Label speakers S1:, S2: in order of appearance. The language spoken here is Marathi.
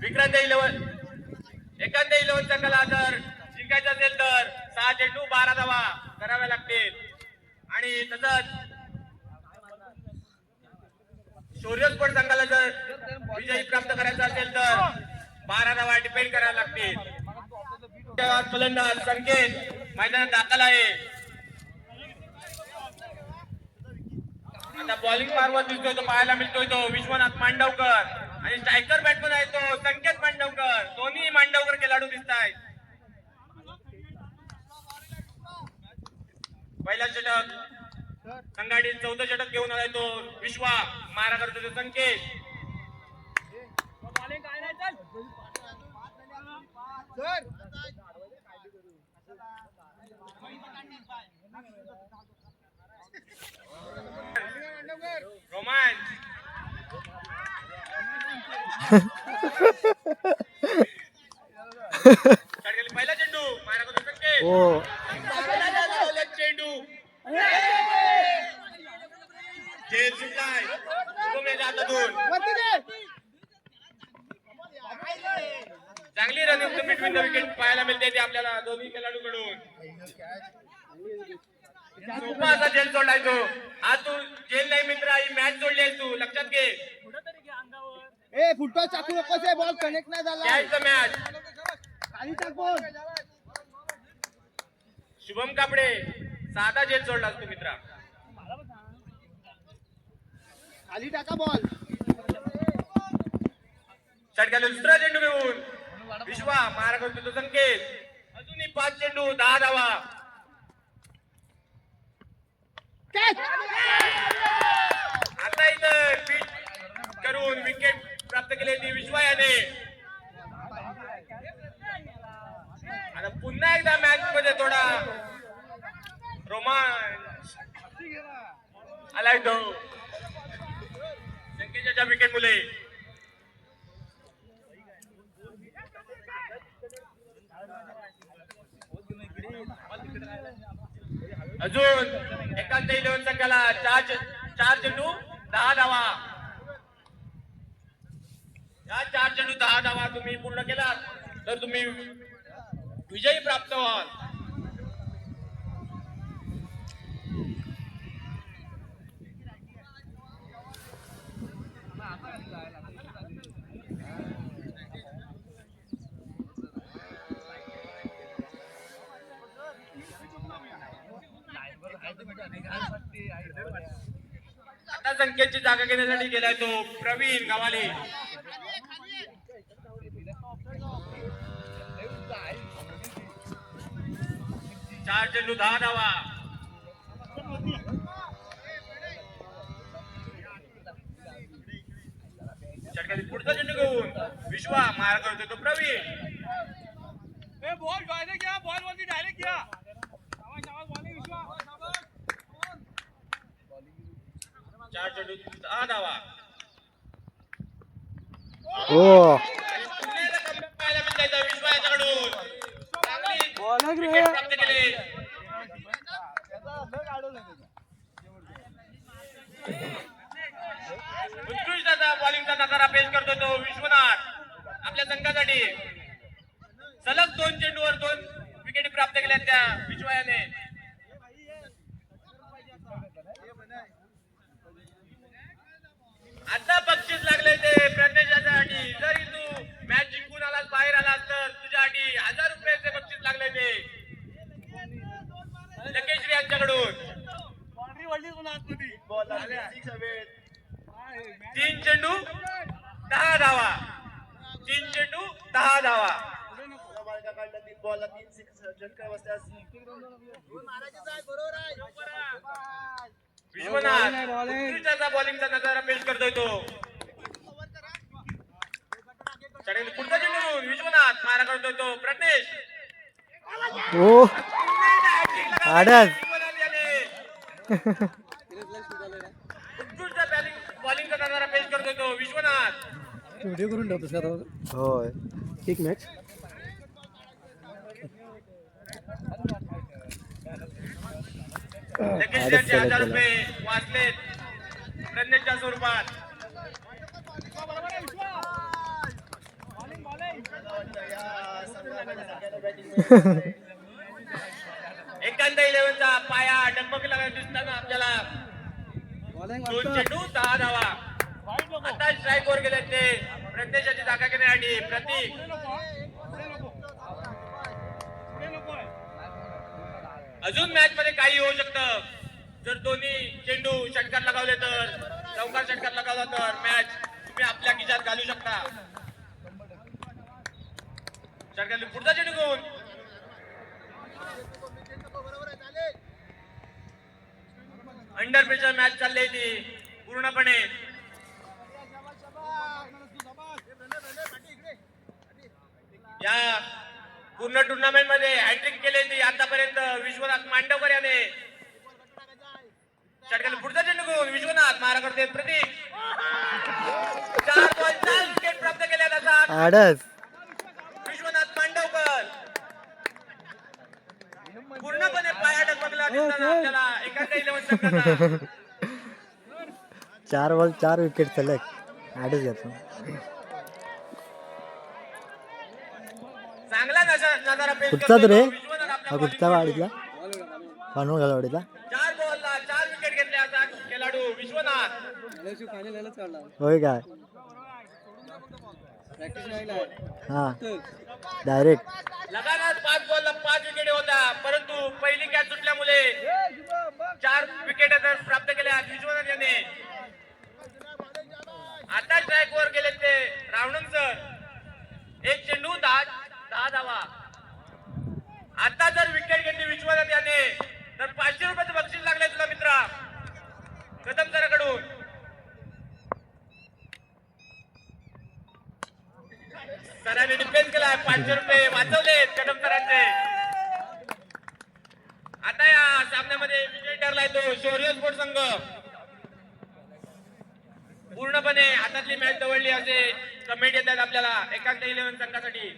S1: विक्रांत 11 एकांत 11चा कला जर जिंकायचा असेल तर 6 चेंडू 12 धावा कराव्या लागतील आणि तसंच शौर्य स्पोर्ट संघाला जर विजयी प्राप्त करायचा असेल तर 12 धावा डिपेंड कराव्या लागतील. फलंदाज संकेत मैदानात दाखल आहे. आता बॉलिंग मारवत दिसतोय तो पाहायला मिळतोय तो विश्वनाथ मांडवकर आणि स्ट्रायकर बॅट्समन आहे तो संकेत मांडवकर. दोन्ही मांडवकर खेळाडू दिसत आहेत. पहिला षटक संघाडी चौथा षटक घेऊन आलाय तो विश्वा. मारा करतो तो संकेत. रोमांच पहिला चेंडू मारा करतो संकेत. चेंडू जेल सुटलाय चांगली रनिंग बिटवीन द विकेट पाहायला मिळते ते आपल्याला दोन्ही खेळाडूकडून. सोपा असा जेल सोडलाय तो. हा तू जेल नाही मित्र, ही मॅच सोडली आहे तू, लक्षात घे.
S2: ए फुटबॉल चाकू नकोस आहे, बॉल कनेक्ट नाही झाला.
S1: Catch match.
S2: खाली टाक बॉल.
S1: शुभम कापडे साधा जेल सोडला तू मित्रा.
S2: खाली टाका बॉल.
S1: षटकाला दुसरा चेंडू घेऊन विश्वा मारा करतो तो संकेत. अजूनही 5 चेंडू 10 धावा. आता इथं बीट करून विकेट प्राप्त केली ती विश्वा याने. आता पुन्हा एकदा मॅच मध्ये थोडा रोमांच आलाय तो संकेतच्या विकेट मुले. अजून एकांत 11 संघाला 4 चेंडू 10 धावा. या 4 चेंडू 10 धावा तुम्ही पूर्ण केला तर तुम्ही विजयी प्राप्त व्हाल. आता संकेतची जागा घेण्यासाठी गेलाय तो प्रवीण गावाले. चार चेंडू 10 धावा. षटकातील पुढचा चेंडू घेऊन विश्वा मार करतोय तो प्रवीण.
S3: बॉल डायरेक्ट घ्या, बॉल वरती डायरेक्ट घ्या.
S1: चार चेंडू 10 धावा.
S4: ओ
S1: पाहायला मिळायचा विश्वा याच्याकडून. चांगली विकेट प्राप्त केली. उत्कृष्ट असा बॉलिंगचा नजारा पेश करतो तो विश्वनाथ आपल्या संघासाठी. सलग 2 चेंडूवर 2 विकेट प्राप्त केल्या त्या विश्वायाने. आता बक्षीस लागले ते प्रत्येकासाठी. जरी तू मॅच जिंकून आलास बाहेर आलास तर तुझ्यासाठी 1000 रुपयाचे बक्षीस लागले ते लकेश्री यांच्याकडून. 3 चेंडू 10 धावा. 3 चेंडू 10 धावा. विश्वनाथ उत्कृष्ट बॉलिंगचा नजारा पेश करतोय तो. पुढचा चेंडू विश्वनाथ मारा करतोय तो प्रज्ञेश.
S4: ओ आडस.
S1: उत्कृष्ट बॉलिंगचा नजारा पेश करतोय तो विश्वनाथ.
S4: व्हिडिओ करून ठेवतोस का? होय. एक मॅच
S1: लगेच त्यांचे 1000 रुपये वाचलेत प्रज्ञेच्या स्वरूपात. एकांत 11चा पाया डगमगला दिसताना आपल्याला दोन चेंडू 10 धावा. आता स्ट्राईक वर गेले ते प्रत्येकाची जागा घेण्यासाठी प्रतीक. अजून मॅच मध्ये काही होऊ शकतं. जर दोन्ही चेंडू षटकार लगावले तर, चौकार षटकार लगावला तर मॅच तुम्ही आपल्या खिशात घालू शकता. षटकार पुढचा चेंडू घेऊन अंडर प्रेशर मॅच चालली ती पूर्णपणे. या पूर्ण टुर्नामेंट मध्ये हॅट्रिक केली ती आतापर्यंत विश्वनाथ मांडवकर याने. षटकार पुढचा चेंडू घेऊन विश्वनाथ मारा करते प्रतीक. 4 बॉल 4 विकेट प्राप्त केल्या जातात. विश्वनाथ मांडवकर पूर्णपणे पाया डगमगला दिसताना आपल्याला एकांत 11 संघाचा
S4: 4 बॉल 4 विकेट सलग आडच घेतो.
S1: चांगला नजारा पेश
S4: कुठचा तो रे?
S1: विश्वनाथ
S4: हा
S1: आपल्या
S4: कुठचा वाडीतला कानून घाला वाडीतला.
S1: 4 बॉलला 4 विकेट घेतल्या जातात खेळाडू विश्वनाथ.
S4: होय काय हा डायरेक्ट
S1: लगातार 5 बॉलला 5 विकेट होता, परंतु पहिली कॅच सुटल्यामुळे 4 विकेट प्राप्त केल्या विश्वनाथ याने. आता स्ट्राईक वर गेले ते रावणन सर. एक चेंडू 10 धावा. आता जर विकेट घेतली विश्वनाथ याने तर 500 रुपयाचं बक्षीस लागलंय तुला मित्रा कदम सराकडून. सरांनी डिफेन्स केलाय. 500 रुपये वाचवलेत कदम सरांचे. आता या सामन्यामध्ये विजय ठरलाय तो शौर्य स्पोर्ट संघ. पूर्णपणे हातातली मॅच जवळली असे कमेंट येतात आपल्याला एकांत 11 संघासाठी.